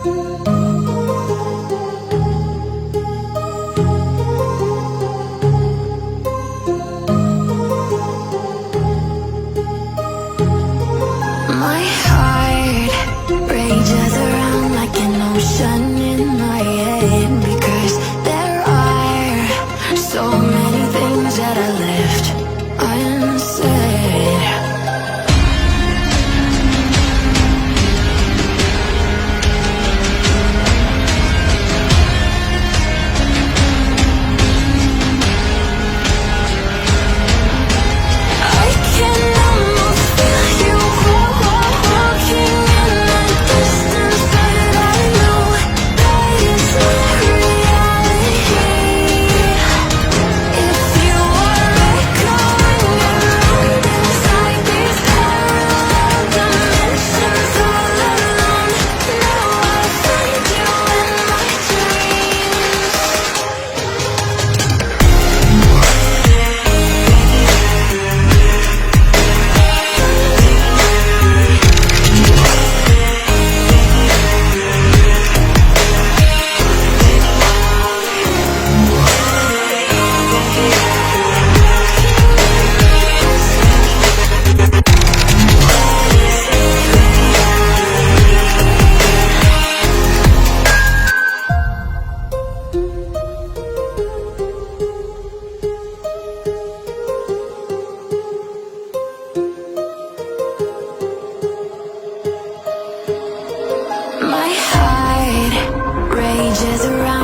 My heart rages around like an ocean in my head, because there are so many things that I left unsaid. I can almost feel you walking in the distance, but I know that it's not reality. If you are echoing around inside these parallel dimensions all alone, now I'll find you in my dreams. My heart rages around